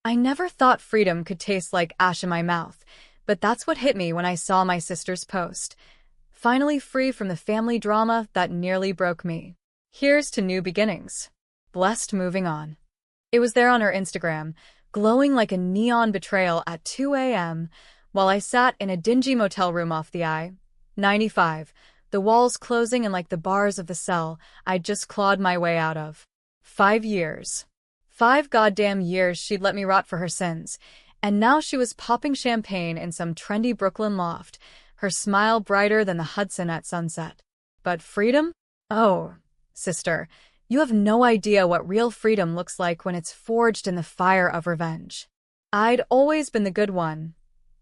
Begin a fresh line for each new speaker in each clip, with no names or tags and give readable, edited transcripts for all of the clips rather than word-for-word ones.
I never thought freedom could taste like ash in my mouth, but that's what hit me when I saw my sister's post. Finally free from the family drama that nearly broke me. Here's to new beginnings. Blessed moving on. It was there on her Instagram, glowing like a neon betrayal at 2 a.m., while I sat in a dingy motel room off the I-95, the walls closing in like the bars of the cell I'd just clawed my way out of. 5 years. 5 goddamn years she'd let me rot for her sins, and now she was popping champagne in some trendy Brooklyn loft, her smile brighter than the Hudson at sunset. But freedom? Oh, sister, you have no idea what real freedom looks like when it's forged in the fire of revenge. I'd always been the good one,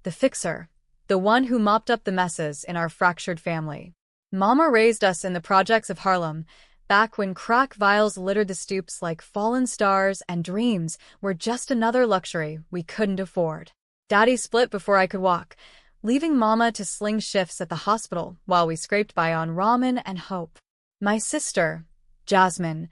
the fixer, the one who mopped up the messes in our fractured family. Mama raised us in the projects of Harlem, back when crack vials littered the stoops like fallen stars and dreams were just another luxury we couldn't afford. Daddy split before I could walk, leaving Mama to sling shifts at the hospital while we scraped by on ramen and hope. My sister, Jasmine,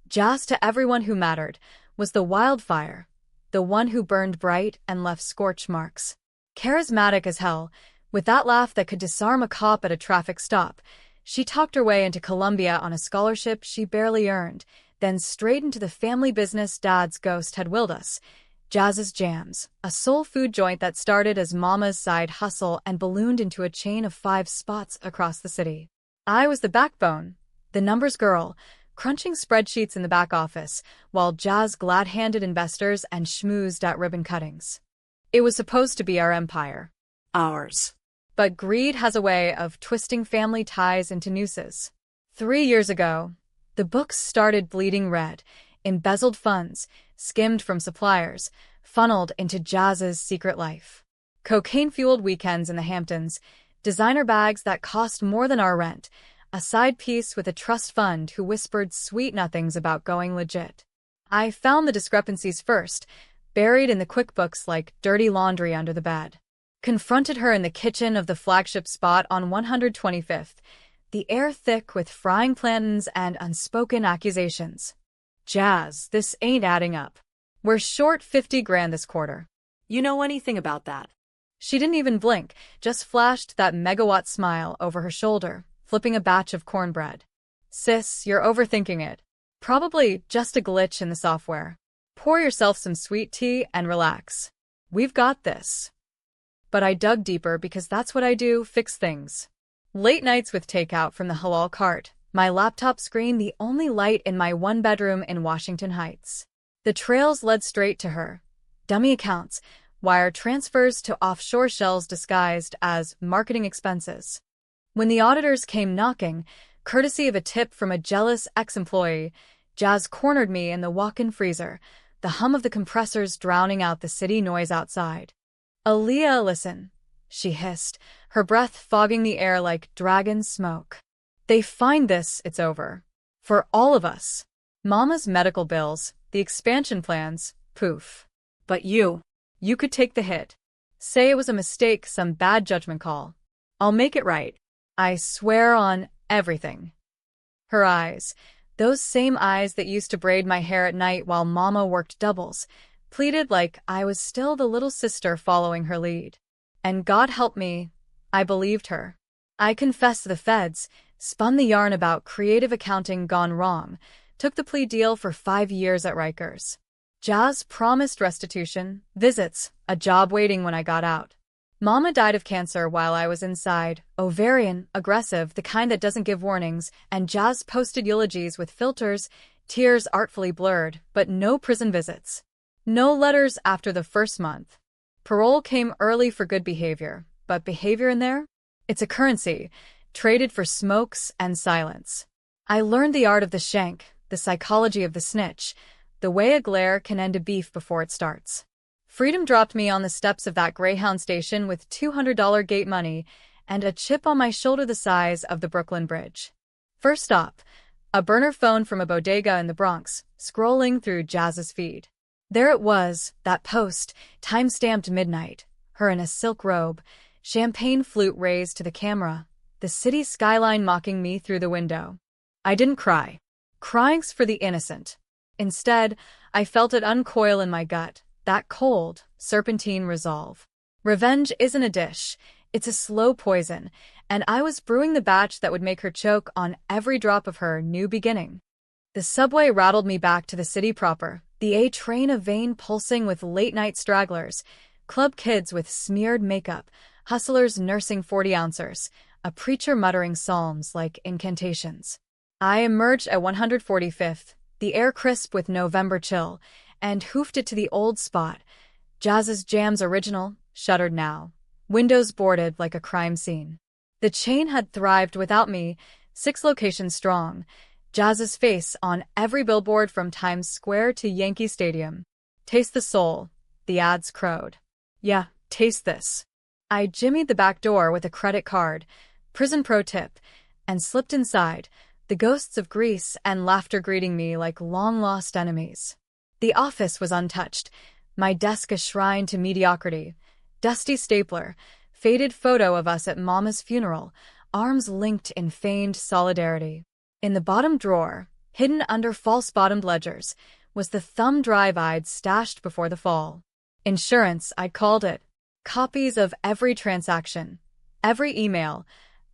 Jazz to everyone who mattered, was the wildfire, the one who burned bright and left scorch marks. Charismatic as hell, with that laugh that could disarm a cop at a traffic stop, she talked her way into Columbia on a scholarship she barely earned, then straight into the family business Dad's ghost had willed us, Jazz's Jams, a soul food joint that started as Mama's side hustle and ballooned into a chain of 5 spots across the city. I was the backbone, the numbers girl, crunching spreadsheets in the back office, while Jazz glad-handed investors and schmoozed at ribbon cuttings. It was supposed to be our empire. Ours. But greed has a way of twisting family ties into nooses. 3 years ago, the books started bleeding red, embezzled funds, skimmed from suppliers, funneled into Jazz's secret life. Cocaine-fueled weekends in the Hamptons, designer bags that cost more than our rent, a side piece with a trust fund who whispered sweet nothings about going legit. I found the discrepancies first, buried in the QuickBooks like dirty laundry under the bed. Confronted her in the kitchen of the flagship spot on 125th, the air thick with frying plantains and unspoken accusations. Jazz, this ain't adding up. We're short 50 grand this quarter. You know anything about that? She didn't even blink, just flashed that megawatt smile over her shoulder, flipping a batch of cornbread. Sis, you're overthinking it. Probably just a glitch in the software. Pour yourself some sweet tea and relax. We've got this. But I dug deeper because that's what I do, fix things. Late nights with takeout from the halal cart, my laptop screen the only light in my one-bedroom in Washington Heights. The trails led straight to her. Dummy accounts, wire transfers to offshore shells disguised as marketing expenses. When the auditors came knocking, courtesy of a tip from a jealous ex-employee, Jazz cornered me in the walk-in freezer, the hum of the compressors drowning out the city noise outside. Aaliyah, listen, she hissed, her breath fogging the air like dragon smoke. They find this, it's over. For all of us. Mama's medical bills, the expansion plans, poof. But you could take the hit. Say it was a mistake, some bad judgment call. I'll make it right. I swear on everything. Her eyes, those same eyes that used to braid my hair at night while Mama worked doubles, pleaded like I was still the little sister following her lead. And God help me, I believed her. I confessed to the feds, spun the yarn about creative accounting gone wrong, took the plea deal for 5 years at Rikers. Jazz promised restitution, visits, a job waiting when I got out. Mama died of cancer while I was inside, ovarian, aggressive, the kind that doesn't give warnings, and Jazz posted eulogies with filters, tears artfully blurred, but no prison visits. No letters after the first month. Parole came early for good behavior, but behavior in there? It's a currency, traded for smokes and silence. I learned the art of the shank, the psychology of the snitch, the way a glare can end a beef before it starts. Freedom dropped me on the steps of that Greyhound station with $200 gate money and a chip on my shoulder the size of the Brooklyn Bridge. First stop, a burner phone from a bodega in the Bronx, scrolling through Jazz's feed. There it was, that post, time-stamped midnight, her in a silk robe, champagne flute raised to the camera, the city skyline mocking me through the window. I didn't cry. Crying's for the innocent. Instead, I felt it uncoil in my gut, That cold, serpentine resolve. Revenge isn't a dish, it's a slow poison, and I was brewing the batch that would make her choke on every drop of her new beginning. The subway rattled me back to the city proper, the A train a vein pulsing with late-night stragglers, club kids with smeared makeup, hustlers nursing 40-ouncers, a preacher muttering psalms like incantations. I emerged at 145th, the air crisp with November chill, and hoofed it to the old spot. Jazz's Jam's original, shuttered now. Windows boarded like a crime scene. The chain had thrived without me, 6 locations strong. Jazz's face on every billboard from Times Square to Yankee Stadium. Taste the soul, the ads crowed. Yeah, taste this. I jimmied the back door with a credit card, prison pro tip, and slipped inside, the ghosts of Greece and laughter greeting me like long-lost enemies. The office was untouched, my desk a shrine to mediocrity. Dusty stapler, faded photo of us at Mama's funeral, arms linked in feigned solidarity. In the bottom drawer, hidden under false-bottomed ledgers, was the thumb drive I'd stashed before the fall. Insurance, I'd called it. Copies of every transaction, every email,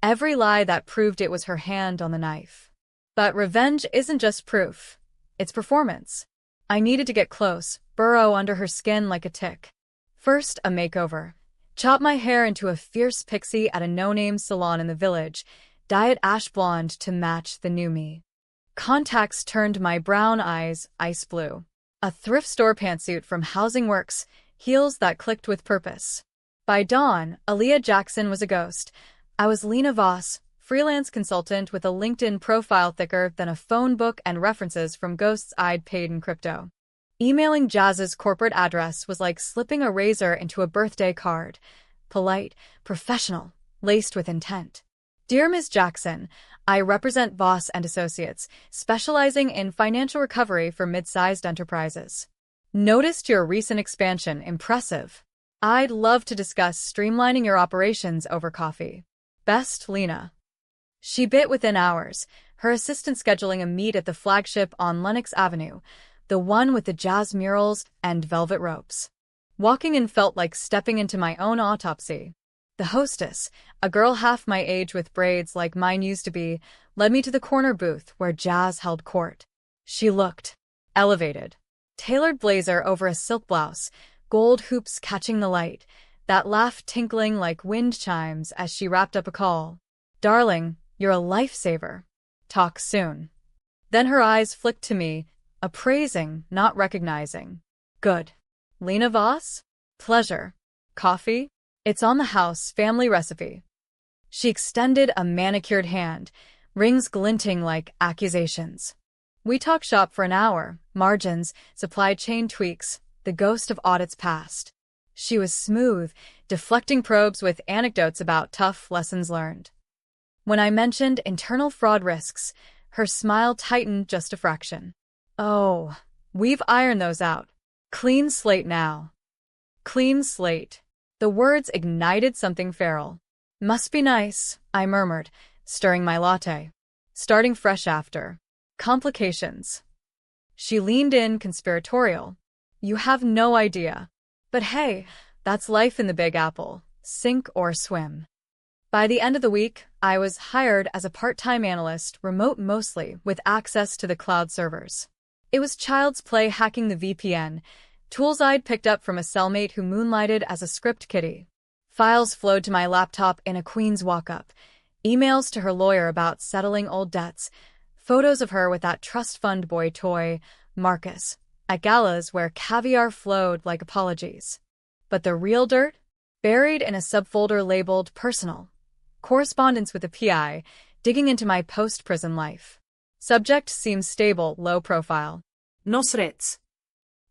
every lie that proved it was her hand on the knife. But revenge isn't just proof. It's performance. I needed to get close, burrow under her skin like a tick. First, a makeover. Chop my hair into a fierce pixie at a no-name salon in the village, dye it ash blonde to match the new me. Contacts turned my brown eyes ice blue. A thrift store pantsuit from Housing Works, heels that clicked with purpose. By dawn, Aaliyah Jackson was a ghost. I was Lena Voss, freelance consultant with a LinkedIn profile thicker than a phone book and references from ghosts I'd paid in crypto. Emailing Jazz's corporate address was like slipping a razor into a birthday card. Polite, professional, laced with intent. Dear Ms. Jackson, I represent Voss and Associates, specializing in financial recovery for mid-sized enterprises. Noticed your recent expansion impressive. I'd love to discuss streamlining your operations over coffee. Best, Lena. She bit within hours, her assistant scheduling a meet at the flagship on Lenox Avenue, the one with the jazz murals and velvet ropes. Walking in felt like stepping into my own autopsy. The hostess, a girl half my age with braids like mine used to be, led me to the corner booth where Jazz held court. She looked elevated. Tailored blazer over a silk blouse, gold hoops catching the light, that laugh tinkling like wind chimes as she wrapped up a call. Darling, you're a lifesaver. Talk soon. Then her eyes flicked to me, appraising, not recognizing. Good. Lena Voss? Pleasure. Coffee? It's on the house, family recipe. She extended a manicured hand, rings glinting like accusations. We talked shop for an hour, margins, supply chain tweaks, the ghost of audits past. She was smooth, deflecting probes with anecdotes about tough lessons learned. When I mentioned internal fraud risks, her smile tightened just a fraction. Oh, we've ironed those out. Clean slate now. Clean slate. The words ignited something feral. Must be nice, I murmured, stirring my latte. Starting fresh after. Complications. She leaned in conspiratorial. You have no idea. But hey, that's life in the Big Apple. Sink or swim. By the end of the week, I was hired as a part-time analyst, remote mostly, with access to the cloud servers. It was child's play hacking the VPN, tools I'd picked up from a cellmate who moonlighted as a script kiddie. Files flowed to my laptop in a queen's walk-up, emails to her lawyer about settling old debts, photos of her with that trust fund boy toy, Marcus, at galas where caviar flowed like apologies. But the real dirt? Buried in a subfolder labeled personal. Correspondence with the PI, digging into my post-prison life. Subject seems stable, low profile.
No threats.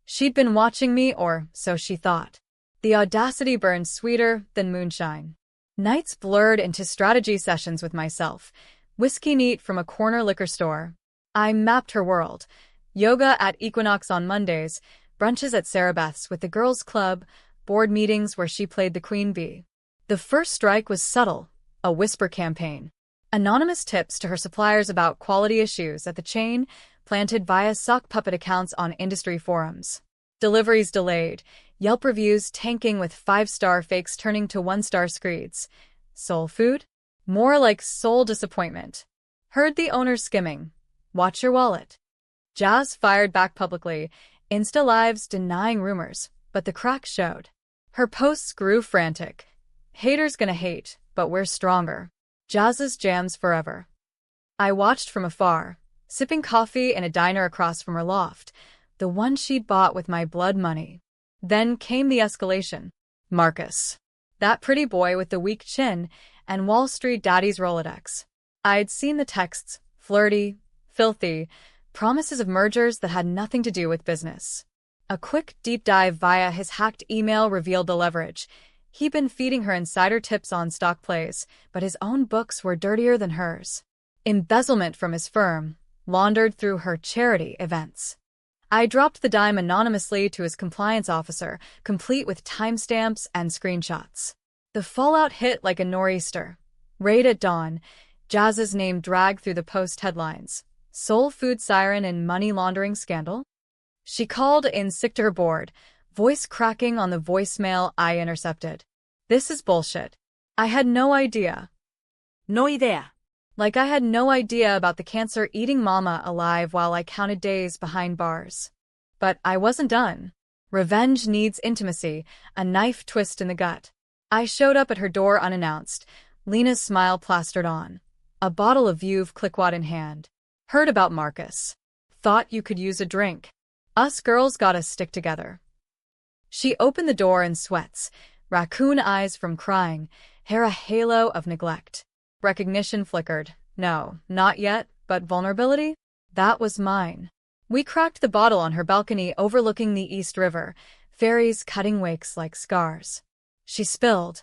She'd been watching me, or so she thought. The audacity burned sweeter than moonshine. Nights blurred into strategy sessions with myself, whiskey neat from a corner liquor store. I mapped her world. Yoga at Equinox on Mondays, brunches at Sarah Beth's with the girls' club, board meetings where she played the queen bee. The first strike was subtle, a whisper campaign. Anonymous tips to her suppliers about quality issues at the chain, planted via sock puppet accounts on industry forums. Deliveries delayed. Yelp reviews tanking with 5-star fakes turning to 1-star screeds. Soul food? More like soul disappointment. Heard the owner skimming. Watch your wallet. Jazz fired back publicly, Insta Lives denying rumors, but the cracks showed. Her posts grew frantic. Haters gonna hate, but we're stronger. Jazz's jams forever. I watched from afar, sipping coffee in a diner across from her loft, the one she'd bought with my blood money. Then came the escalation. Marcus. That pretty boy with the weak chin and Wall Street daddy's Rolodex. I'd seen the texts, flirty, filthy, promises of mergers that had nothing to do with business. A quick deep dive via his hacked email revealed the leverage. He'd been feeding her insider tips on stock plays, but his own books were dirtier than hers. Embezzlement from his firm, laundered through her charity events. I dropped the dime anonymously to his compliance officer, complete with timestamps and screenshots. The fallout hit like a nor'easter. Raid at dawn, Jazz's name dragged through the Post headlines. Soul food siren in money laundering scandal? She called in sick to her board, voice cracking on the voicemail I intercepted. This is bullshit. I had no idea.
No idea.
Like I had no idea about the cancer-eating mama alive while I counted days behind bars. But I wasn't done. Revenge needs intimacy, a knife twist in the gut. I showed up at her door unannounced, Lena's smile plastered on. A bottle of Veuve Clicquot in hand. Heard about Marcus. Thought you could use a drink. Us girls gotta stick together. She opened the door in sweats, raccoon eyes from crying, hair a halo of neglect. Recognition flickered. No, not yet, but vulnerability? That was mine. We cracked the bottle on her balcony overlooking the East River, ferries cutting wakes like scars. She spilled.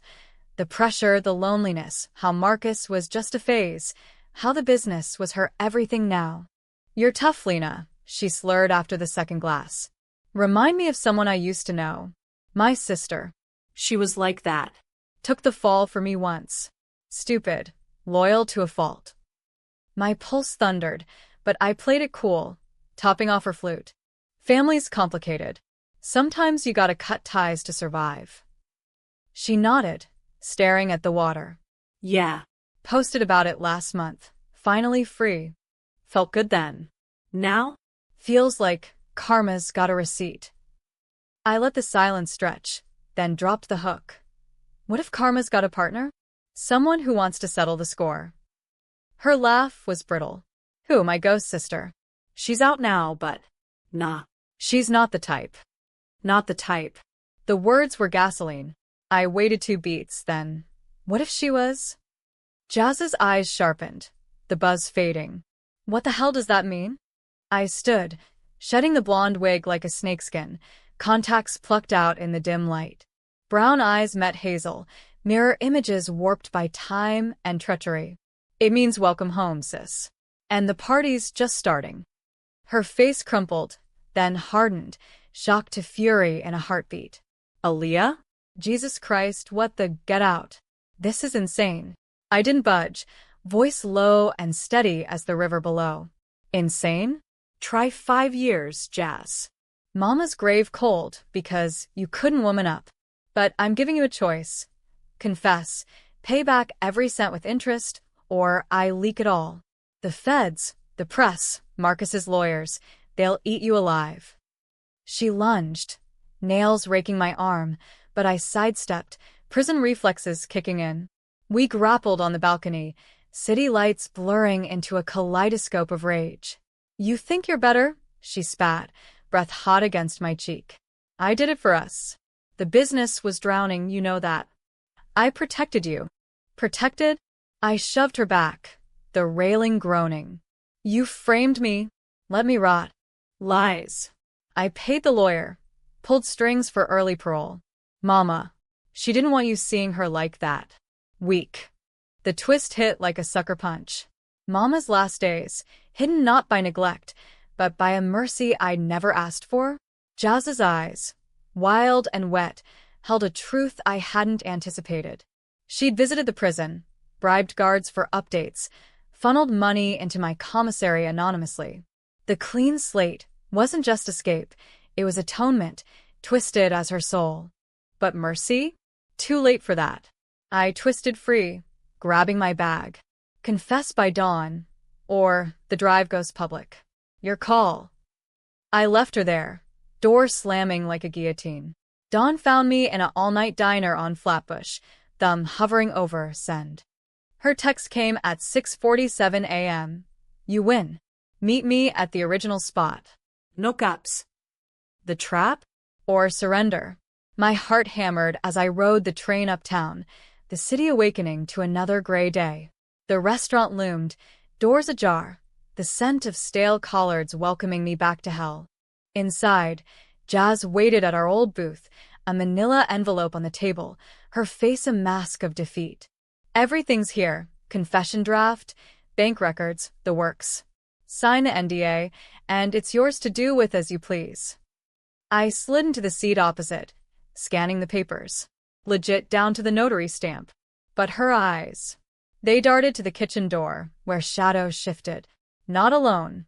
The pressure, the loneliness, how Marcus was just a phase, how the business was her everything now. You're tough, Lena, she slurred after the second glass. Remind me of someone I used to know. My sister.
She was like that.
Took the fall for me once. Stupid. Loyal to a fault. My pulse thundered, but I played it cool, topping off her flute. Family's complicated. Sometimes you gotta cut ties to survive. She nodded, staring at the water.
Yeah.
Posted about it last month. Finally free. Felt good then.
Now?
Feels like karma's got a receipt. I let the silence stretch, then dropped the hook. What if karma's got a partner? Someone who wants to settle the score. Her laugh was brittle. Who, my ghost sister?
She's out now, but nah.
She's not the type.
Not the type.
The words were gasoline. I waited 2 beats, then. What if she was? Jazz's eyes sharpened, the buzz fading. What the hell does that mean? I stood, shedding the blonde wig like a snakeskin, contacts plucked out in the dim light. Brown eyes met hazel, mirror images warped by time and treachery. It means welcome home, sis. And the party's just starting. Her face crumpled, then hardened, shock to fury in a heartbeat. Aaliyah? Jesus Christ, what the get out. This is insane. I didn't budge, voice low and steady as the river below. Insane? Try 5 years, Jazz. Mama's grave cold because you couldn't woman up. But I'm giving you a choice. Confess, pay back every cent with interest, or I leak it all. The feds, the press, Marcus's lawyers, they'll eat you alive. She lunged, nails raking my arm, but I sidestepped, prison reflexes kicking in. We grappled on the balcony, city lights blurring into a kaleidoscope of rage. You think you're better? She spat, breath hot against my cheek. I did it for us. The business was drowning, you know that. I protected you. Protected? I shoved her back, the railing groaning. You framed me. Let me rot. Lies. I paid the lawyer. Pulled strings for early parole. Mama. She didn't want you seeing her like that. Weak. The twist hit like a sucker punch. Mama's last days, hidden not by neglect, but by a mercy I'd never asked for. Jazz's eyes, wild and wet, held a truth I hadn't anticipated. She'd visited the prison, bribed guards for updates, funneled money into my commissary anonymously. The clean slate wasn't just escape, It was atonement, twisted as her soul. But mercy? Too late for that. I twisted free, grabbing my bag. Confess by dawn, or the drive goes public. Your call. I left her there, door slamming like a guillotine. Dawn found me in an all-night diner on Flatbush, thumb hovering over send. Her text came at 6:47 a.m. You win. Meet me at the original spot.
No caps.
The trap? Or surrender? My heart hammered as I rode the train uptown, the city awakening to another gray day. The restaurant loomed, doors ajar, the scent of stale collards welcoming me back to hell. Inside, Jazz waited at our old booth, a manila envelope on the table, her face a mask of defeat. Everything's here, confession draft, bank records, the works. Sign the NDA, and it's yours to do with as you please. I slid into the seat opposite, scanning the papers. Legit down to the notary stamp. But her eyes. They darted to the kitchen door, where shadows shifted. Not alone.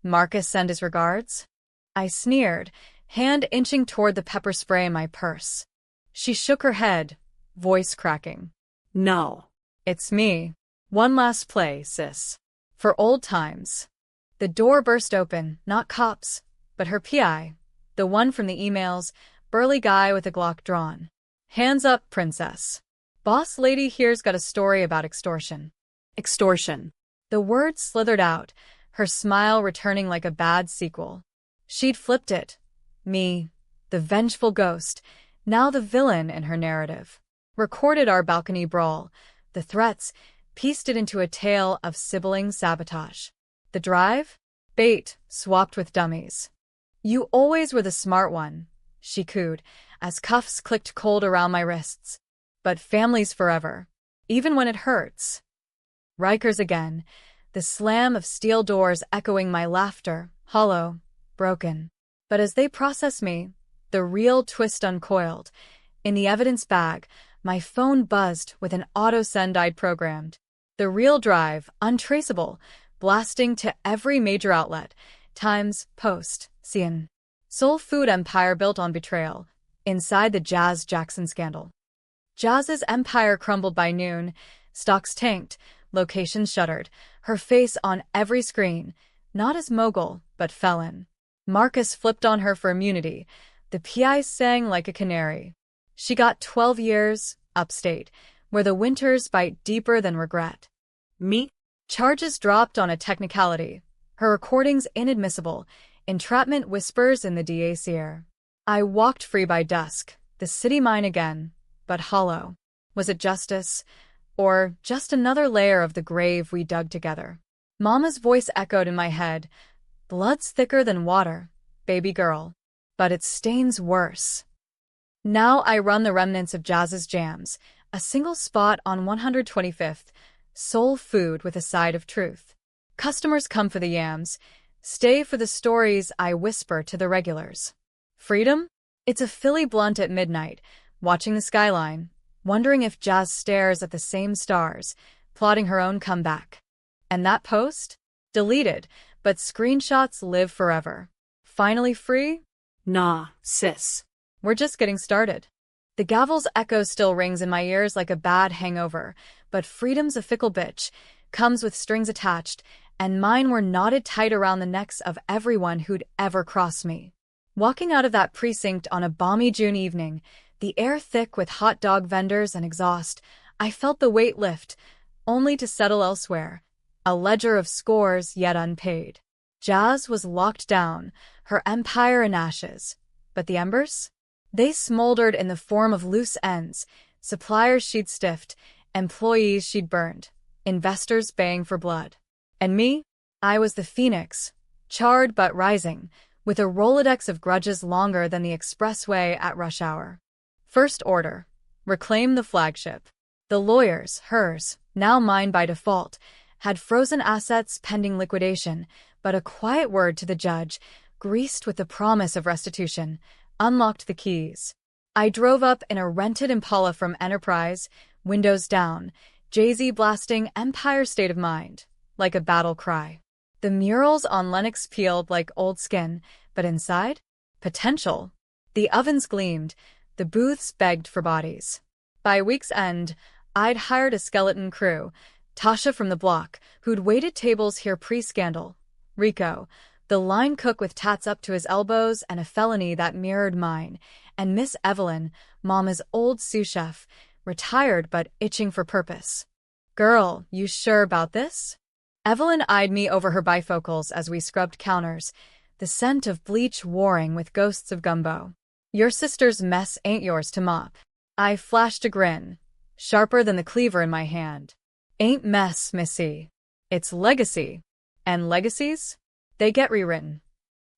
Marcus send his regards? I sneered, hand inching toward the pepper spray in my purse. She shook her head, voice cracking.
No.
It's me. One last play, sis. For old times. The door burst open, not cops, but her PI. The one from the emails, burly guy with a Glock drawn. Hands up, princess. Boss lady here's got a story about extortion.
Extortion.
The word slithered out, her smile returning like a bad sequel. She'd flipped it. Me, the vengeful ghost, now the villain in her narrative. Recorded our balcony brawl, the threats, pieced it into a tale of sibling sabotage. The drive? Bait, swapped with dummies. You always were the smart one, she cooed, as cuffs clicked cold around my wrists. But family's forever, even when it hurts. Rikers again, the slam of steel doors echoing my laughter, hollow, broken. But as they process me, the real twist uncoiled. In the evidence bag, my phone buzzed with an auto-send I'd programmed. The real drive, untraceable, blasting to every major outlet. Times, Post, CNN. Soul food empire built on betrayal. Inside the Jazz Jackson scandal. Jazz's empire crumbled by noon, stocks tanked, locations shuttered, her face on every screen, not as mogul, but felon. Marcus flipped on her for immunity, the PI sang like a canary. She got 12 years, upstate, where the winters bite deeper than regret.
Me?
Charges dropped on a technicality, her recordings inadmissible, entrapment whispers in the DA's ear. I walked free by dusk, the city mine again, but hollow. Was it justice? Or just another layer of the grave we dug together? Mama's voice echoed in my head. Blood's thicker than water, baby girl. But it stains worse. Now I run the remnants of Jazz's jams, a single spot on 125th, soul food with a side of truth. Customers come for the yams, stay for the stories I whisper to the regulars. Freedom? It's a Philly blunt at midnight, watching the skyline, wondering if Jazz stares at the same stars, plotting her own comeback. And that post? Deleted, but screenshots live forever. Finally free?
Nah, sis.
We're just getting started. The gavel's echo still rings in my ears like a bad hangover, but freedom's a fickle bitch, comes with strings attached, and mine were knotted tight around the necks of everyone who'd ever crossed me. Walking out of that precinct on a balmy June evening, the air thick with hot dog vendors and exhaust, I felt the weight lift, only to settle elsewhere, a ledger of scores yet unpaid. Jazz was locked down, her empire in ashes. But the embers? They smoldered in the form of loose ends, suppliers she'd stiffed, employees she'd burned, investors baying for blood. And me? I was the phoenix, charred but rising, with a Rolodex of grudges longer than the expressway at rush hour. First order. Reclaim the flagship. The lawyers, hers, now mine by default, had frozen assets pending liquidation, but a quiet word to the judge, greased with the promise of restitution, unlocked the keys. I drove up in a rented Impala from Enterprise, windows down, Jay-Z blasting Empire State of Mind, like a battle cry. The murals on Lenox peeled like old skin, but inside? Potential. The ovens gleamed, the booths begged for bodies. By week's end, I'd hired a skeleton crew, Tasha from the block, who'd waited tables here pre-scandal, Rico, the line cook with tats up to his elbows and a felony that mirrored mine, and Miss Evelyn, Mama's old sous chef, retired but itching for purpose. "Girl, you sure about this?" Evelyn eyed me over her bifocals as we scrubbed counters, the scent of bleach warring with ghosts of gumbo. "Your sister's mess ain't yours to mop." I flashed a grin, sharper than the cleaver in my hand. "Ain't mess, missy. It's legacy. And legacies? They get rewritten."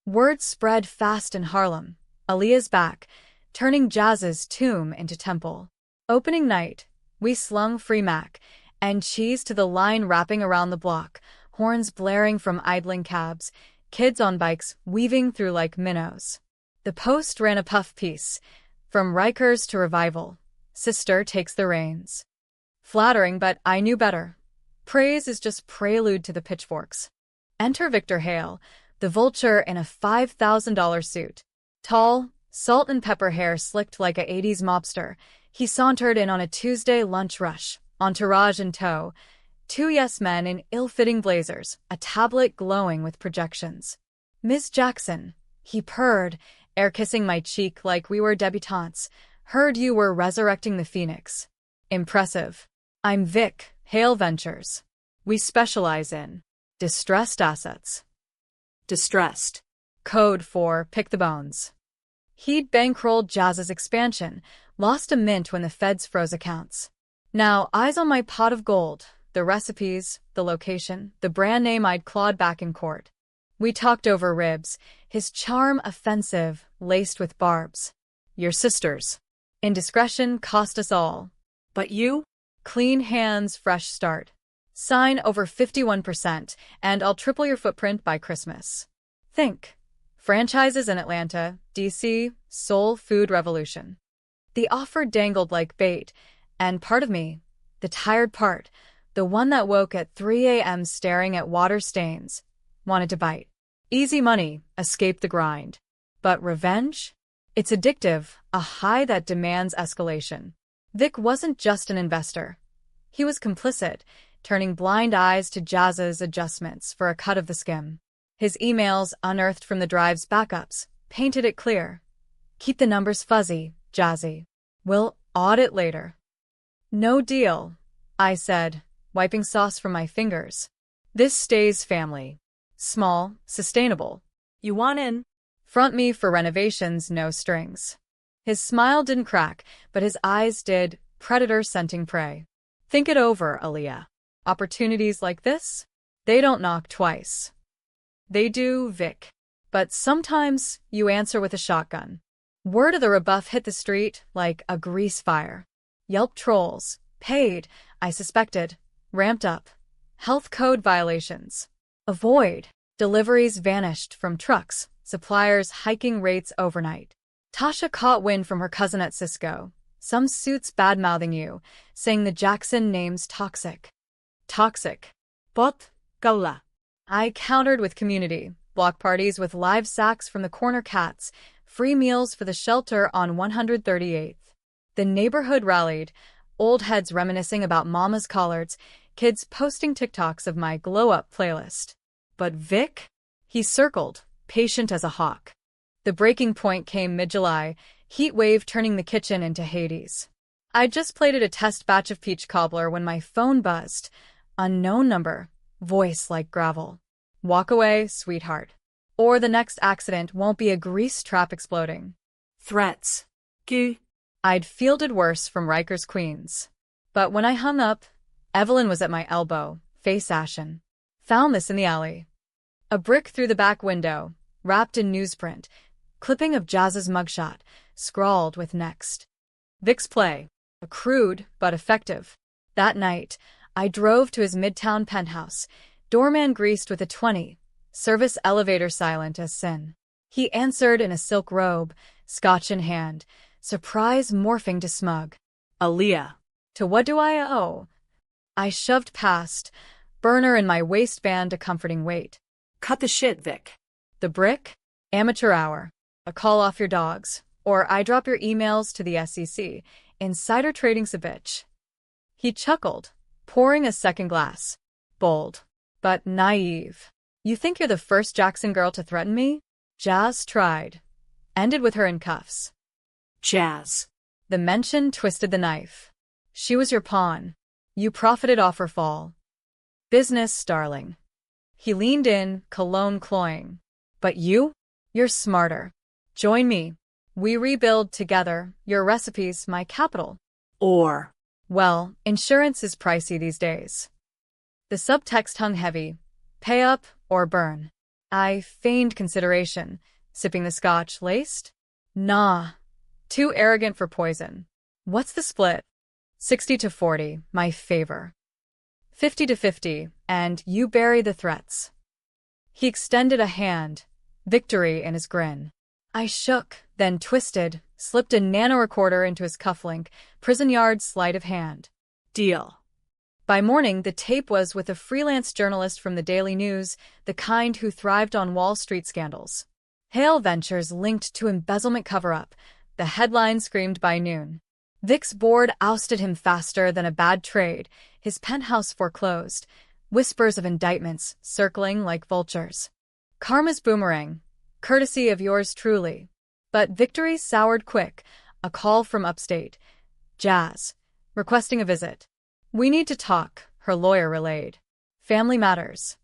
Word spread fast in Harlem. Aaliyah's back, turning Jazz's tomb into temple. Opening night, we slung free mac and cheese to the line wrapping around the block, horns blaring from idling cabs, kids on bikes weaving through like minnows. The Post ran a puff piece. From Rikers to Revival, Sister takes the reins. Flattering, but I knew better. Praise is just prelude to the pitchforks. Enter Victor Hale, the vulture in a $5,000 suit. Tall, salt and pepper hair slicked like a 80s mobster, he sauntered in on a Tuesday lunch rush, entourage in tow, two yes-men in ill-fitting blazers, a tablet glowing with projections. "Miss Jackson," he purred, air-kissing my cheek like we were debutantes. "Heard you were resurrecting the Phoenix." "Impressive. I'm Vic, Hale Ventures. We specialize in distressed assets."
Distressed.
Code for pick the bones. He'd bankrolled Jazz's expansion, lost a mint when the feds froze accounts. Now, eyes on my pot of gold, the recipes, the location, the brand name I'd clawed back in court. We talked over ribs, his charm offensive, laced with barbs. "Your sister's indiscretion cost us all.
But you?
Clean hands, fresh start. Sign over 51%, and I'll triple your footprint by Christmas." Think. Franchises in Atlanta, D.C., soul food revolution. The offer dangled like bait, and part of me, the tired part, the one that woke at 3 a.m. staring at water stains, wanted to bite. Easy money, escape the grind. But revenge? It's addictive, a high that demands escalation. Vic wasn't just an investor. He was complicit, turning blind eyes to Jazz's adjustments for a cut of the skim. His emails, unearthed from the drive's backups, painted it clear. "Keep the numbers fuzzy, Jazzy. We'll audit later." "No deal," I said, wiping sauce from my fingers. "This stays family. Small, sustainable.
You want in?"
Front me for renovations, no strings." His smile didn't crack, but his eyes did, predator scenting prey. "Think it over, Aaliyah. Opportunities like this? They don't knock twice." "They do, Vic. But sometimes you answer with a shotgun." Word of the rebuff hit the street like a grease fire. Yelp trolls, paid, I suspected, ramped up. Health code violations. Avoid. Deliveries vanished from trucks, suppliers hiking rates overnight. Tasha caught wind from her cousin at Cisco. "Some suits bad-mouthing you, saying the Jackson name's toxic." Toxic.
Bot. Gala.
I countered with community, block parties with live sacks from the corner cats, free meals for the shelter on 138th. The neighborhood rallied, old heads reminiscing about Mama's collards, kids posting TikToks of my glow-up playlist. But Vic? He circled, patient as a hawk. The breaking point came mid-July, heat wave turning the kitchen into Hades. I'd just plated a test batch of peach cobbler when my phone buzzed. Unknown number, voice like gravel. "Walk away, sweetheart. Or the next accident won't be a grease trap exploding."
Threats. Q.
I'd fielded worse from Rikers Queens. But when I hung up, Evelyn was at my elbow, face ashen. "Found this in the alley." A brick through the back window, wrapped in newsprint, clipping of Jazz's mugshot, scrawled with next. Vic's play. Crude, but effective. That night, I drove to his midtown penthouse, doorman greased with a 20, service elevator silent as sin. He answered in a silk robe, scotch in hand, surprise morphing to smug.
"Aaliyah."
"To what do I owe?" I shoved past, burner in my waistband a comforting weight.
"Cut the shit, Vic."
The brick? Amateur hour. a call off your dogs, or I drop your emails to the SEC. Insider trading's a bitch. He chuckled, pouring a second glass. Bold, but naive. You think you're the first Jackson girl to threaten me? Jazz tried. Ended with her in cuffs.
Jazz.
The mention twisted the knife. She was your pawn. You profited off her fall. Business, darling. He leaned in, cologne cloying. But you? You're smarter. Join me. We rebuild together, your recipes, my capital.
Or.
Well, insurance is pricey these days. The subtext hung heavy. Pay up or burn. I feigned consideration, sipping the scotch laced. Nah. Too arrogant for poison. What's the split? 60-40, my favor. 50-50, and you bury the threats. He extended a hand, victory in his grin. I shook, then twisted, slipped a nanorecorder into his cufflink, prison yard sleight of hand.
Deal.
By morning, the tape was with a freelance journalist from the Daily News, the kind who thrived on Wall Street scandals. Hale Ventures linked to embezzlement cover-up. The headline screamed by noon. Vic's board ousted him faster than a bad trade, his penthouse foreclosed, whispers of indictments circling like vultures. Karma's boomerang, courtesy of yours truly. But victory soured quick, a call from upstate. Jazz, requesting a visit. We need to talk, her lawyer relayed. Family matters.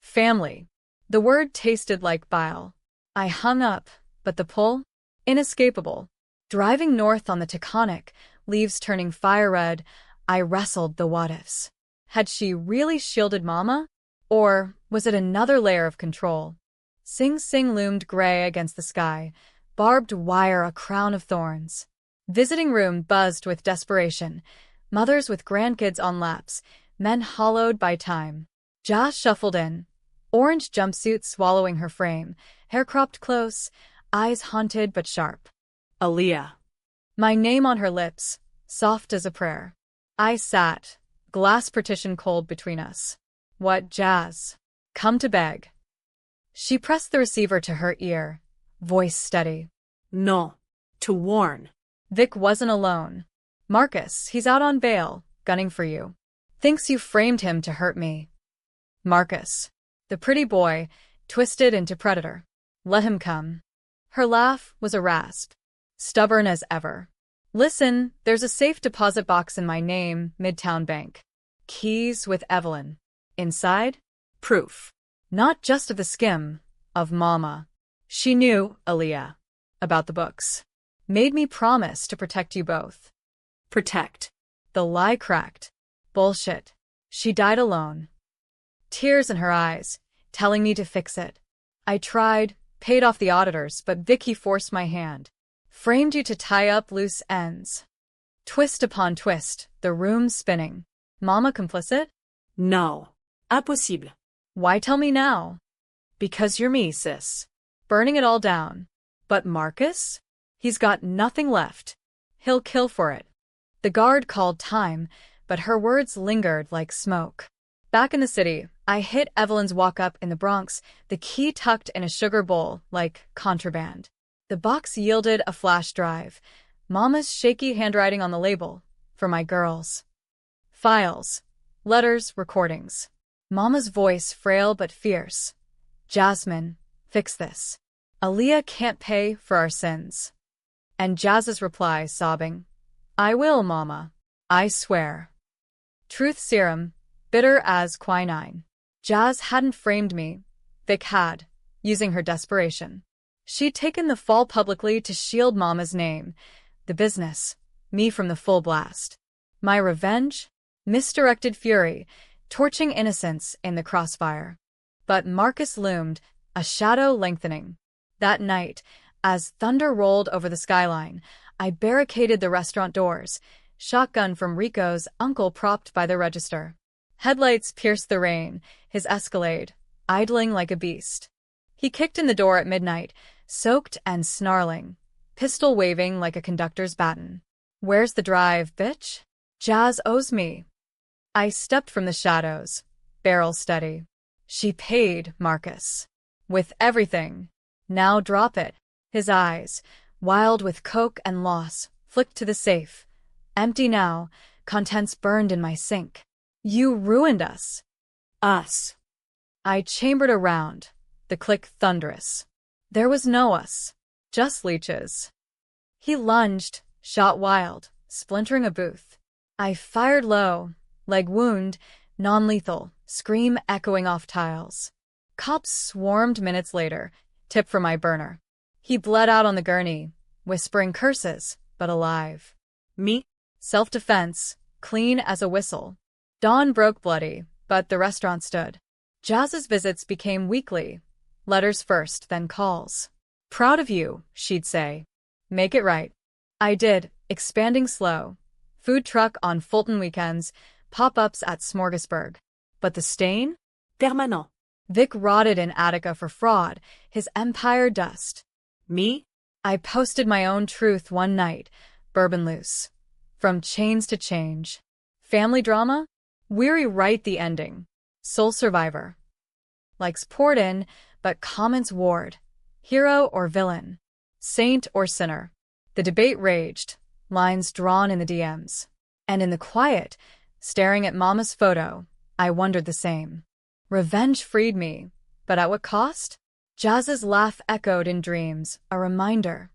Family. The word tasted like bile. I hung up, but the pull? Inescapable. Driving north on the Taconic, leaves turning fire red, I wrestled the what-ifs. Had she really shielded Mama? Or was it another layer of control? Sing Sing loomed gray against the sky, barbed wire a crown of thorns. Visiting room buzzed with desperation. Mothers with grandkids on laps, men hollowed by time. Jazz shuffled in, orange jumpsuit swallowing her frame, hair cropped close, eyes haunted but sharp.
Aaliyah.
My name on her lips, soft as a prayer. I sat, glass partition cold between us. What, Jazz? Come to beg. She pressed the receiver to her ear, voice steady.
No. To warn.
Vic wasn't alone. Marcus, he's out on bail, gunning for you. Thinks you framed him to hurt me. Marcus. The pretty boy, twisted into predator. Let him come. Her laugh was a rasp. Stubborn as ever. Listen, there's a safe deposit box in my name, Midtown Bank. Keys with Evelyn. Inside? Proof. Not just of the skim, of Mama. She knew, Aaliyah, about the books. Made me promise to protect you both.
Protect.
The lie cracked. Bullshit. She died alone. Tears in her eyes, telling me to fix it. I tried, paid off the auditors, but Vicky forced my hand. Framed you to tie up loose ends. Twist upon twist, the room spinning. Mama complicit?
No. Impossible.
Why tell me now?
Because you're me, sis.
Burning it all down. But Marcus? He's got nothing left. He'll kill for it. The guard called time, but her words lingered like smoke. Back in the city, I hit Evelyn's walk-up in the Bronx, the key tucked in a sugar bowl, like contraband. The box yielded a flash drive. Mama's shaky handwriting on the label. For my girls. Files. Letters, recordings. Mama's voice frail but fierce. Jasmine, fix this. Aaliyah can't pay for our sins. And Jazz's reply, sobbing. I will, Mama. I swear. Truth serum, bitter as quinine. Jazz hadn't framed me. Vic had, using her desperation. She'd taken the fall publicly to shield Mama's name. The business, me from the full blast. My revenge? Misdirected fury, torching innocence in the crossfire. But Marcus loomed, a shadow lengthening. That night, as thunder rolled over the skyline, I barricaded the restaurant doors, shotgun from Rico's uncle propped by the register. Headlights pierced the rain, his Escalade, idling like a beast. He kicked in the door at midnight, soaked and snarling, pistol waving like a conductor's baton. Where's the drive, bitch? Jazz owes me. I stepped from the shadows, barrel steady. She paid, Marcus. With everything. Now drop it. His eyes, wild with coke and loss, flicked to the safe. Empty now, contents burned in my sink. You ruined us.
Us.
I chambered around, the click thunderous. There was no us, just leeches. He lunged, shot wild, splintering a booth. I fired low, leg wound, non-lethal, scream echoing off tiles. Cops swarmed minutes later, tip for my burner. He bled out on the gurney, whispering curses, but alive.
Me?
Self-defense, clean as a whistle. Dawn broke bloody, but the restaurant stood. Jazz's visits became weekly. Letters first, then calls. Proud of you, she'd say. Make it right. I did, expanding slow. Food truck on Fulton weekends, pop-ups at Smorgasburg. But the stain?
Permanent.
Vic rotted in Attica for fraud, his empire dust.
Me?
I posted my own truth one night, bourbon loose. From chains to change. Family drama? Weary write the ending. Sole survivor. Likes poured in, but comments warred. Hero or villain? Saint or sinner? The debate raged, lines drawn in the DMs. And in the quiet, staring at Mama's photo, I wondered the same. Revenge freed me, but at what cost? Jazz's laugh echoed in dreams, a reminder.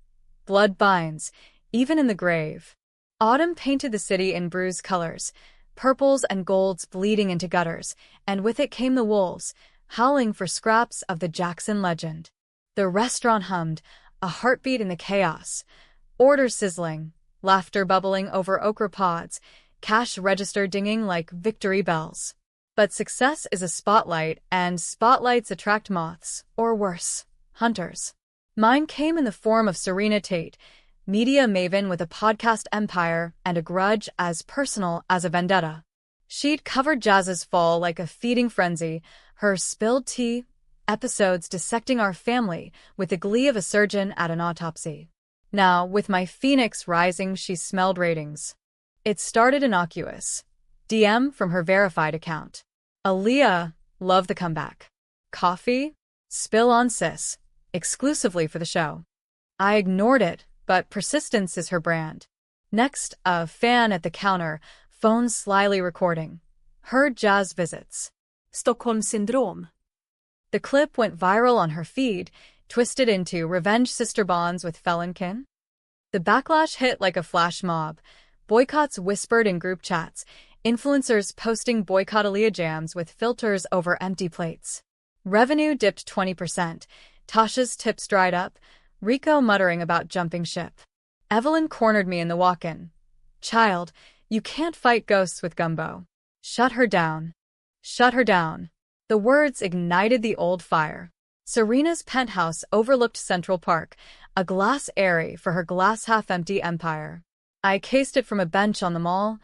Blood binds, even in the grave. Autumn painted the city in bruised colors, purples and golds bleeding into gutters, and with it came the wolves, howling for scraps of the Jackson legend. The restaurant hummed, a heartbeat in the chaos. Orders sizzling, laughter bubbling over okra pods, cash register dinging like victory bells. But success is a spotlight, and spotlights attract moths, or worse, hunters. Mine came in the form of Serena Tate, media maven with a podcast empire and a grudge as personal as a vendetta. She'd covered Jazz's fall like a feeding frenzy, her spilled tea, episodes dissecting our family with the glee of a surgeon at an autopsy. Now, with my phoenix rising, she smelled ratings. It started innocuous. DM from her verified account. Aaliyah, love the comeback. Coffee? Spill on sis, exclusively for the show. I ignored it, but persistence is her brand. Next, a fan at the counter, phone slyly recording. Heard Jazz visits.
Stockholm Syndrome.
The clip went viral on her feed, twisted into revenge sister bonds with felon kin. The backlash hit like a flash mob. Boycotts whispered in group chats. Influencers posting boycott Aaliyah jams with filters over empty plates. Revenue dipped 20%. Tasha's tips dried up. Rico muttering about jumping ship. Evelyn cornered me in the walk-in. Child, you can't fight ghosts with gumbo. Shut her down. Shut her down. The words ignited the old fire. Serena's penthouse overlooked Central Park, a glass airy for her glass half-empty empire. I cased it from a bench on the mall,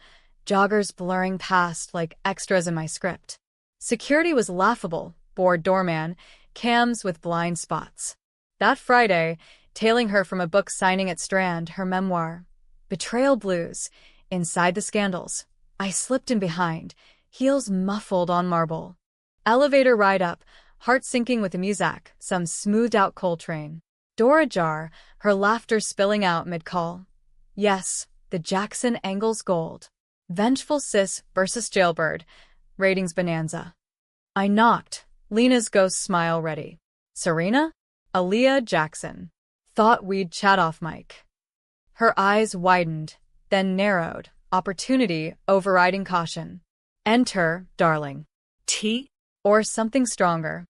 joggers blurring past like extras in my script. Security was laughable, bored doorman, cams with blind spots. That Friday, tailing her from a book signing at Strand, her memoir, Betrayal Blues, inside the scandals, I slipped in behind, heels muffled on marble. Elevator ride up, heart sinking with the muzak, some smoothed-out Coltrane. Door ajar, her laughter spilling out mid-call. Yes, the Jackson angles gold. Vengeful sis versus jailbird. Ratings bonanza. I knocked. Lena's ghost smile ready. Serena? Aaliyah Jackson. Thought we'd chat off mic. Her eyes widened, then narrowed. Opportunity overriding caution. Enter, darling.
Tea?
Or something stronger.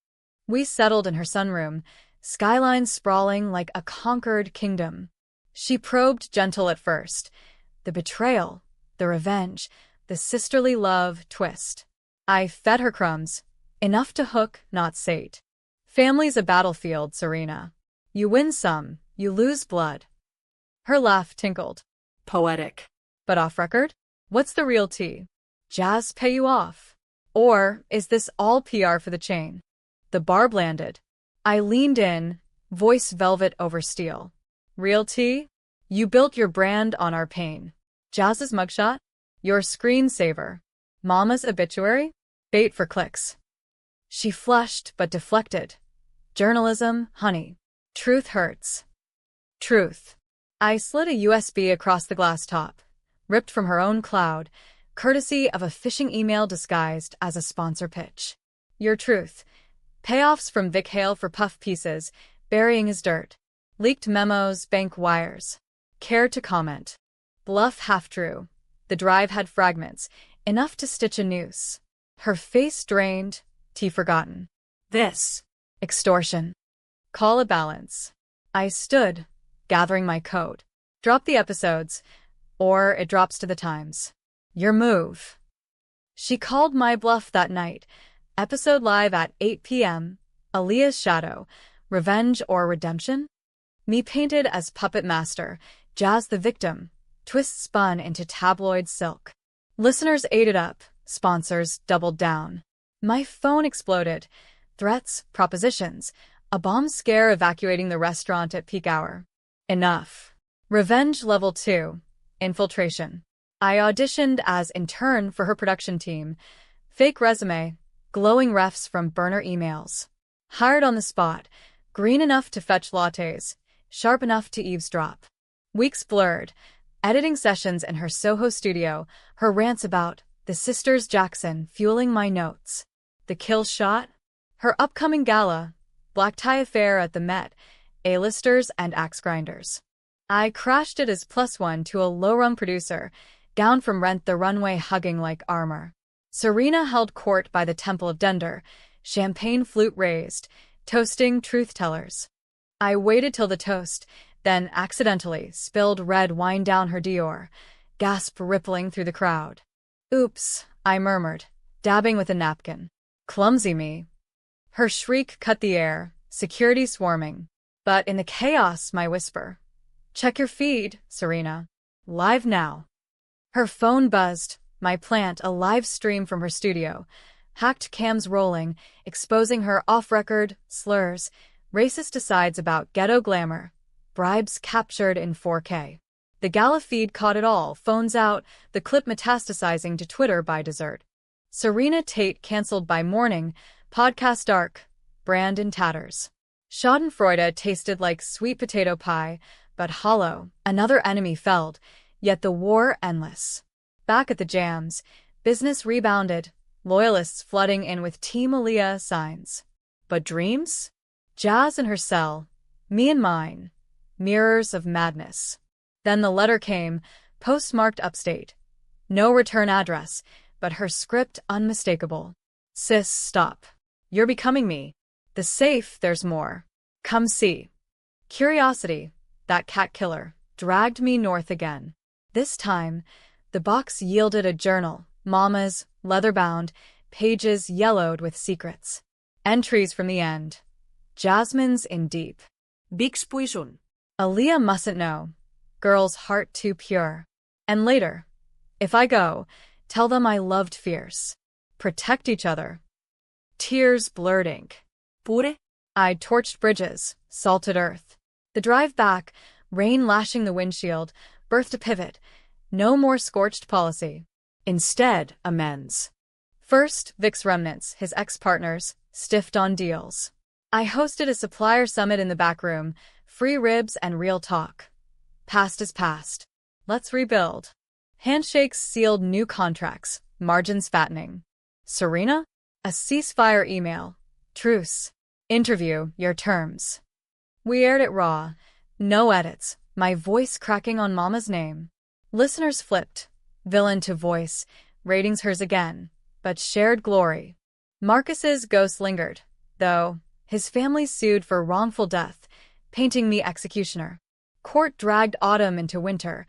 We settled in her sunroom, skyline sprawling like a conquered kingdom. She probed gentle at first. The betrayal, the revenge, the sisterly love twist. I fed her crumbs, enough to hook, not sate. Family's a battlefield, Serena. You win some, you lose blood. Her laugh tinkled.
Poetic.
But off record? What's the real tea? Jazz pay you off? Or is this all PR for the chain? The barb landed. I leaned in, voice velvet over steel. Real tea? You built your brand on our pain. Jazz's mugshot? Your screensaver. Mama's obituary? Bait for clicks. She flushed but deflected. Journalism, honey. Truth hurts. Truth. I slid a USB across the glass top, ripped from her own cloud, courtesy of a phishing email disguised as a sponsor pitch. Your truth. Payoffs from Vic Hale for puff pieces, burying his dirt. Leaked memos, bank wires. Care to comment. Bluff half-true. The drive had fragments, enough to stitch a noose. Her face drained, tea forgotten.
This.
Extortion. Call a balance. I stood, gathering my coat. Drop the episodes, or it drops to the Times. Your move. She called my bluff that night. Episode live at 8 p.m. Aaliyah's Shadow. Revenge or redemption? Me painted as puppet master, Jazz the victim, twist spun into tabloid silk. Listeners ate it up, sponsors doubled down. My phone exploded. Threats, propositions, a bomb scare evacuating the restaurant at peak hour. Enough. Revenge level 2. Infiltration. I auditioned as intern for her production team. Fake resume, glowing refs from burner emails. Hired on the spot, green enough to fetch lattes, sharp enough to eavesdrop. Weeks blurred, editing sessions in her Soho studio, her rants about the sisters Jackson fueling my notes. The kill shot? Her upcoming gala, black tie affair at the Met, A-listers and axe grinders. I crashed it as +1 to a low-rung producer, gown from Rent the Runway hugging like armor. Serena held court by the Temple of Dender, champagne flute raised, toasting truth-tellers. I waited till the toast, then accidentally spilled red wine down her Dior, gasp rippling through the crowd. Oops, I murmured, dabbing with a napkin. Clumsy me. Her shriek cut the air, security swarming. But in the chaos, my whisper. Check your feed, Serena. Live now. Her phone buzzed, my plant a live stream from her studio. Hacked cams rolling, exposing her off-record slurs, racist asides about ghetto glamour, bribes captured in 4K. The gala feed caught it all, phones out, the clip metastasizing to Twitter by dessert. Serena Tate cancelled by morning, podcast dark, brand in tatters. Schadenfreude tasted like sweet potato pie, but hollow, another enemy felled, yet the war endless. Back at the jams, business rebounded, loyalists flooding in with Team Aaliyah signs. But dreams? Jazz in her cell, me in mine, mirrors of madness. Then the letter came, postmarked upstate. No return address, but her script unmistakable. Sis, stop. You're becoming me. The safe, there's more. Come see. Curiosity, that cat killer, dragged me north again. This time, the box yielded a journal, Mama's, leather-bound, pages yellowed with secrets. Entries from the end. Jasmine's in deep.
Big poison.
Aaliyah mustn't know. Girl's heart too pure. And later, if I go, tell them I loved fierce. Protect each other. Tears blurred ink.
Pure?
I torched bridges, salted earth. The drive back, rain lashing the windshield, birthed a pivot. No more scorched policy. Instead, amends. First, Vic's remnants, his ex-partners, stiffed on deals. I hosted a supplier summit in the back room, free ribs and real talk. Past is past. Let's rebuild. Handshakes sealed new contracts, margins fattening. Serena? A ceasefire email. Truce. Interview, your terms. We aired it raw. No edits, my voice cracking on Mama's name. Listeners flipped. Villain to voice, ratings hers again, but shared glory. Marcus's ghost lingered, though. His family sued for wrongful death, painting me executioner. Court dragged autumn into winter,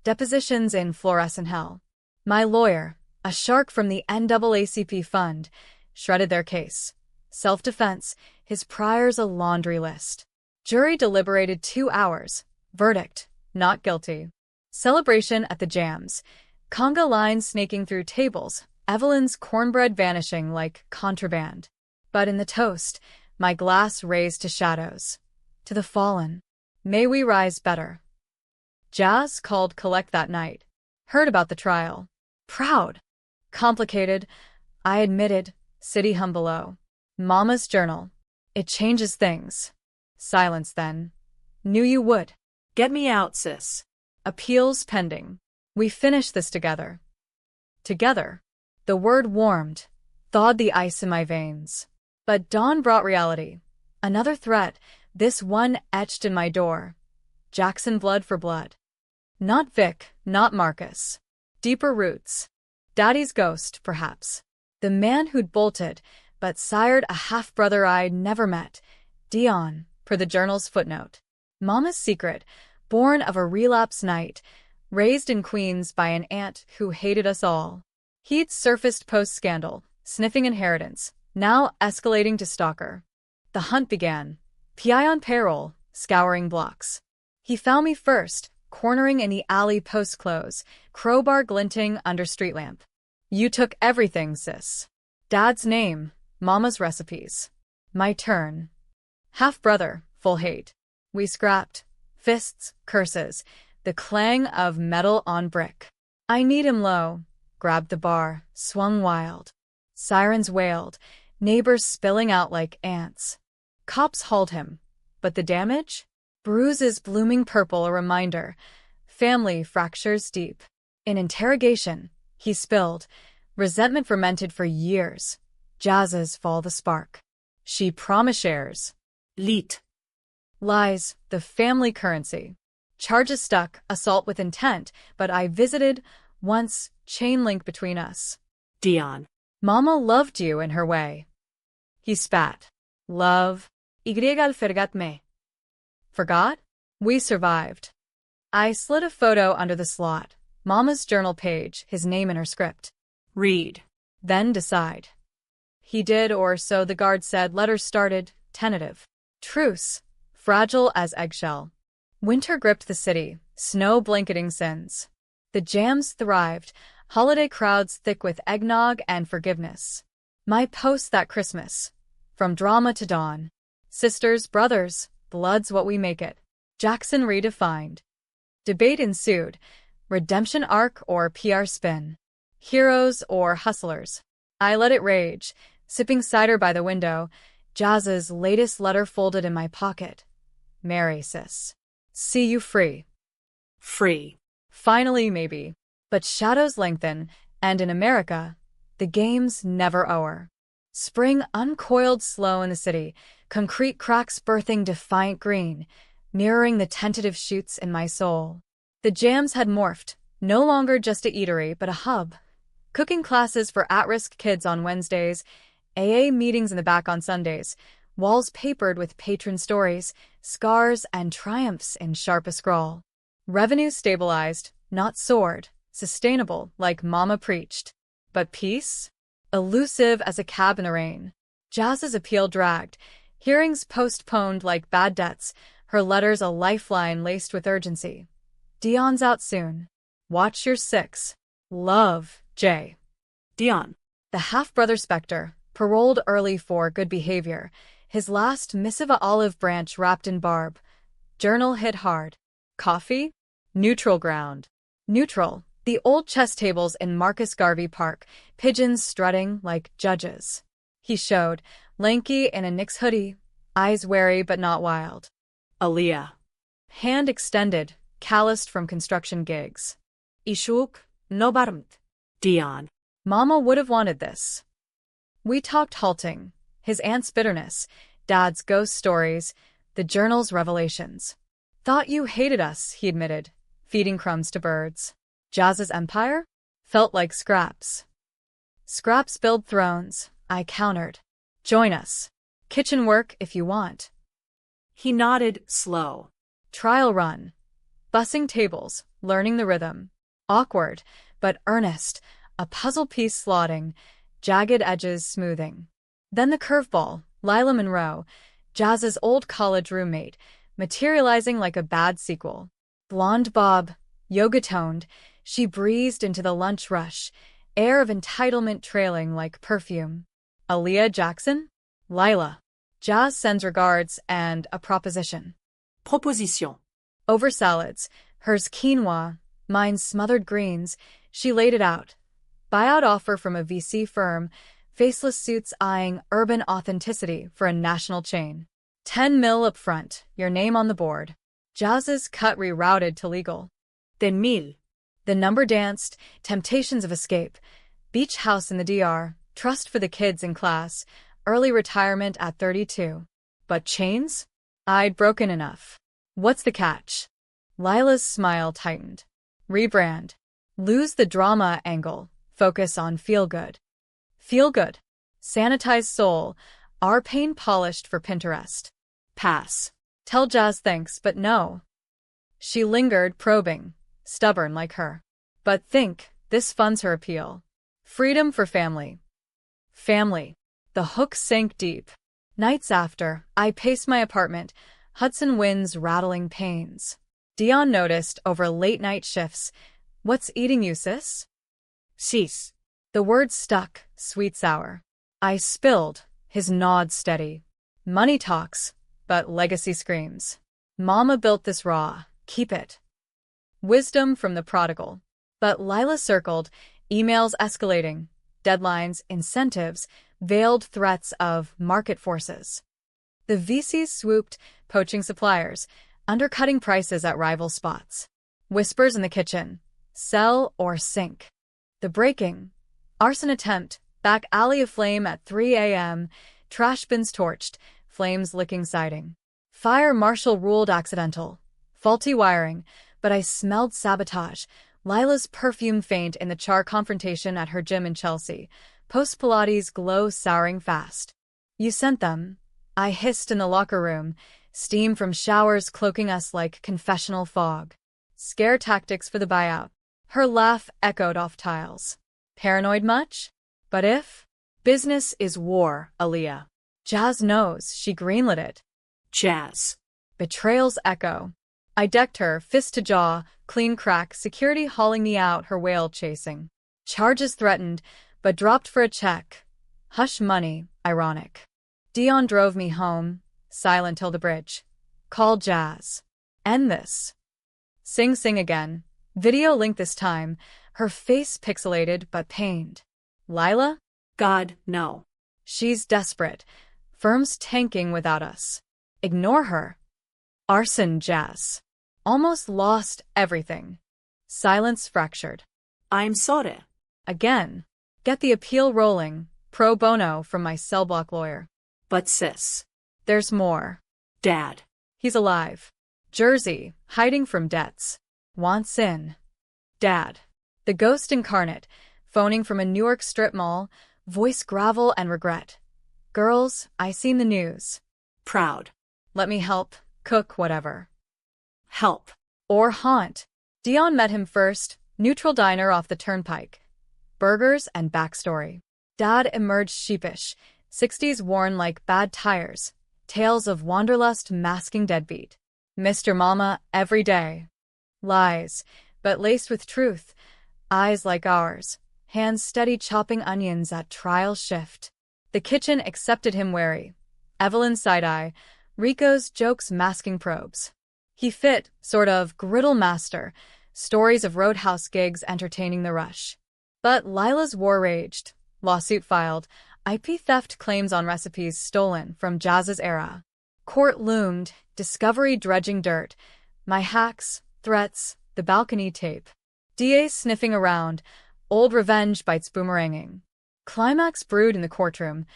depositions in fluorescent hell. My lawyer, a shark from the NAACP fund, shredded their case. Self-defense, his priors a laundry list. Jury deliberated 2 hours. Verdict, not guilty. Celebration at the jams. Conga lines snaking through tables, Evelyn's cornbread vanishing like contraband. But in the toast, my glass raised to shadows. To the fallen. May we rise better. Jazz called collect that night. Heard about the trial. Proud. Complicated. I admitted. City hum below. Mama's journal. It changes things. Silence then. Knew you would.
Get me out, sis.
Appeals pending. We finish this together. Together. The word warmed, thawed the ice in my veins. But dawn brought reality. Another threat, this one etched in my door. Jackson blood for blood. Not Vic, not Marcus. Deeper roots. Daddy's ghost, perhaps. The man who'd bolted, but sired a half-brother I'd never met. Dion, per the journal's footnote. Mama's secret, born of a relapse night, raised in Queens by an aunt who hated us all. He'd surfaced post-scandal, sniffing inheritance, now escalating to stalker. The hunt began. PI on payroll, scouring blocks. He found me first, cornering in the alley post-close, crowbar glinting under street lamp. You took everything, sis. Dad's name, Mama's recipes. My turn. Half-brother, full hate. We scrapped. Fists, curses, the clang of metal on brick. I kneed him low, grabbed the bar, swung wild. Sirens wailed, neighbors spilling out like ants. Cops hauled him. But the damage? Bruises blooming purple, a reminder. Family fractures deep. In interrogation, he spilled. Resentment fermented for years. Jazz's fall the spark. She promised shares.
Leet.
Lies, the family currency. Charges stuck, assault with intent, but I visited, once, chain link between us.
Dion.
Mama loved you in her way. He spat. Love. Igual forgot me. Forgot? We survived. I slid a photo under the slot. Mama's journal page, his name in her script.
Read.
Then decide. He did, or so the guard said. Letters started, tentative. Truce. Fragile as eggshell. Winter gripped the city, snow blanketing sins. The jams thrived, holiday crowds thick with eggnog and forgiveness. My post that Christmas. From drama to dawn. Sisters, brothers, blood's what we make it. Jackson redefined. Debate ensued. Redemption arc or PR spin. Heroes or hustlers. I let it rage, sipping cider by the window. Jazz's latest letter folded in my pocket. Mary, sis. See you free.
Free.
Finally, maybe. But shadows lengthen, and in America, the game's never o'er. Spring uncoiled slow in the city, concrete cracks birthing defiant green, mirroring the tentative shoots in my soul. The jams had morphed, no longer just a eatery but a hub. Cooking classes for at-risk kids on Wednesdays, AA meetings in the back on Sundays, walls papered with patron stories, scars and triumphs in sharpest scrawl. Revenue stabilized, not soared, sustainable like Mama preached. But peace? Elusive as a cab in the rain. Jazz's appeal dragged, hearings postponed like bad debts, her letters a lifeline laced with urgency. Dion's out soon. Watch your six. Love, J.
Dion.
The half-brother Spectre, paroled early for good behavior, his last missive a olive branch wrapped in barb. Journal hit hard. Coffee? Neutral ground. Neutral. The old chess tables in Marcus Garvey Park, pigeons strutting like judges. He showed, lanky in a Knicks hoodie, eyes wary but not wild.
Aaliyah.
Hand extended, calloused from construction gigs.
Ishuk, no barmt. Dion.
Mama would have wanted this. We talked halting, his aunt's bitterness, Dad's ghost stories, the journal's revelations. Thought you hated us, he admitted, feeding crumbs to birds. Jazz's empire? Felt like scraps. Scraps build thrones, I countered. Join us. Kitchen work if you want.
He nodded, slow.
Trial run. Bussing tables, learning the rhythm. Awkward, but earnest, a puzzle piece slotting, jagged edges smoothing. Then the curveball, Lila Monroe, Jazz's old college roommate, materializing like a bad sequel. Blonde bob, yoga-toned, she breezed into the lunch rush, air of entitlement trailing like perfume. Aaliyah Jackson? Lila. Jazz sends regards and a proposition.
Proposition.
Over salads, hers quinoa, mine smothered greens, she laid it out. Buyout offer from a VC firm, faceless suits eyeing urban authenticity for a national chain. 10 mil up front, your name on the board. Jazz's cut rerouted to legal.
Then mil.
The number danced, temptations of escape, beach house in the DR, trust for the kids in class, early retirement at 32. But chains? I'd broken enough. What's the catch? Lila's smile tightened. Rebrand. Lose the drama angle. Focus on feel good. Feel good. Sanitized soul. Our pain polished for Pinterest.
Pass.
Tell Jazz thanks, but no. She lingered, probing, stubborn like her. But think, this funds her appeal. Freedom for family. Family. The hook sank deep. Nights after, I paced my apartment, Hudson winds rattling panes. Dion noticed over late-night shifts. What's eating you, sis?
Sis.
The word stuck, sweet-sour. I spilled, his nod steady. Money talks, but legacy screams. Mama built this raw, keep it. Wisdom from the prodigal. But Lila circled, emails escalating, deadlines, incentives, veiled threats of market forces. The VCs swooped, poaching suppliers, undercutting prices at rival spots. Whispers in the kitchen. Sell or sink. The breaking. Arson attempt. Back alley aflame at 3 a.m. Trash bins torched. Flames licking siding. Fire marshal ruled accidental. Faulty wiring. But I smelled sabotage. Lila's perfume faint in the char confrontation at her gym in Chelsea. Post-Pilates glow souring fast. You sent them. I hissed in the locker room. Steam from showers cloaking us like confessional fog. Scare tactics for the buyout. Her laugh echoed off tiles. Paranoid much? But if? Business is war, Aaliyah. Jazz knows, she greenlit it.
Jazz.
Betrayal's echo. I decked her, fist to jaw, clean crack, security hauling me out, her whale chasing. Charges threatened, but dropped for a check. Hush money, ironic. Dion drove me home, silent till the bridge. Call Jazz. End this. Sing again. Video link this time, her face pixelated but pained. Lila?
God, no.
She's desperate. Firm's tanking without us. Ignore her. Arson, Jazz. Almost lost everything. Silence fractured.
I'm sorry.
Again. Get the appeal rolling, pro bono from my cell block lawyer.
But sis.
There's more.
Dad.
He's alive. Jersey, hiding from debts. Wants in. Dad. The ghost incarnate, phoning from a Newark strip mall, voice gravel and regret. Girls, I seen the news.
Proud.
Let me help, cook whatever.
Help.
Or haunt. Dion met him first, neutral diner off the turnpike. Burgers and backstory. Dad emerged sheepish, 60s worn like bad tires, tales of wanderlust masking deadbeat. Mr. Mama every day. Lies, but laced with truth. Eyes like ours, hands steady chopping onions at trial shift. The kitchen accepted him wary. Evelyn's side-eye, Rico's jokes masking probes. He fit, sort of, griddle master, stories of roadhouse gigs entertaining the rush. But Lila's war raged. Lawsuit filed. IP theft claims on recipes stolen from Jazz's era. Court loomed. Discovery dredging dirt. My hacks, threats, the balcony tape. DA sniffing around. Old revenge bites boomeranging. Climax brewed in the courtroom.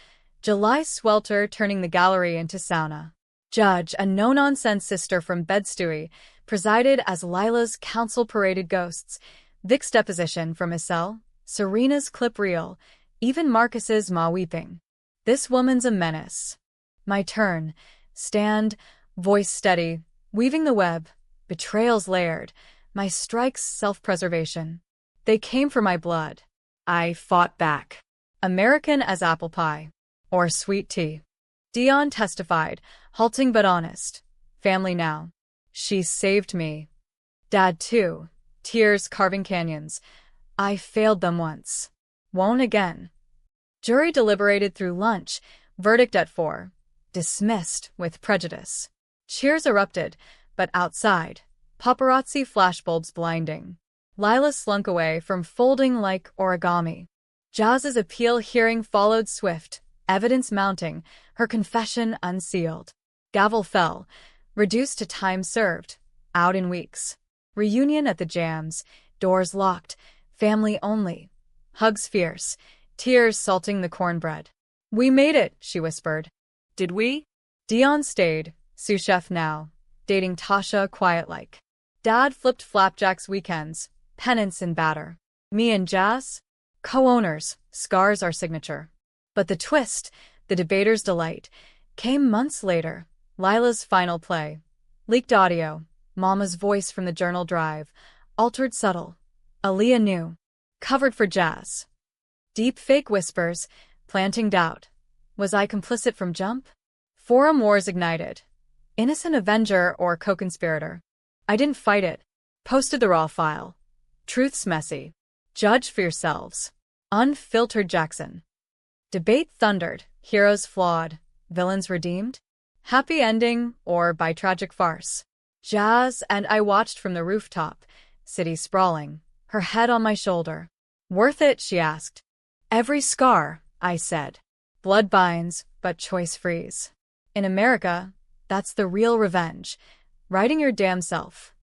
July swelter turning the gallery into sauna. Judge, a no-nonsense sister from Bed-Stuy, presided as Lila's counsel paraded ghosts. Vic's deposition from his cell. Serena's clip reel, even Marcus's ma weeping. This woman's a menace. My turn. Stand, voice steady, weaving the web, betrayals layered, my strikes self-preservation. They came for my blood. I fought back. American as apple pie. Or sweet tea. Dion testified, halting but honest. Family now. She saved me. Dad too. Tears carving canyons. I failed them once. Won't again. Jury deliberated through lunch. Verdict at 4. Dismissed with prejudice. Cheers erupted, but outside, paparazzi flashbulbs blinding. Lila slunk away from folding like origami. Jazz's appeal hearing followed swift, evidence mounting, her confession unsealed. Gavel fell, reduced to time served, Out in weeks. Reunion at the Jams. Doors locked. Family only. Hugs fierce. Tears salting the cornbread. "We made it," she whispered.
Did we?
Dion stayed, sous chef now, dating Tasha quiet-like. Dad flipped flapjacks weekends, penance and batter. Me and Jazz? Co-owners, scars our signature. But the twist, the debater's delight, came months later. Lila's final play. Leaked audio, Mama's voice from the journal drive, altered subtle. Aaliyah knew. Covered for Jazz. Deep fake whispers, planting doubt. Was I complicit from jump? Forum wars ignited. Innocent avenger or co-conspirator? I didn't fight it. Posted the raw file. Truth's messy. Judge for yourselves. Unfiltered Jackson. Debate thundered. Heroes flawed. Villains redeemed? Happy ending or by tragic farce? Jazz and I watched from the rooftop. City sprawling. Her head on my shoulder. Worth it, she asked. Every scar, I said. Blood binds, but choice frees. In America, that's the real revenge. Writing your damn self.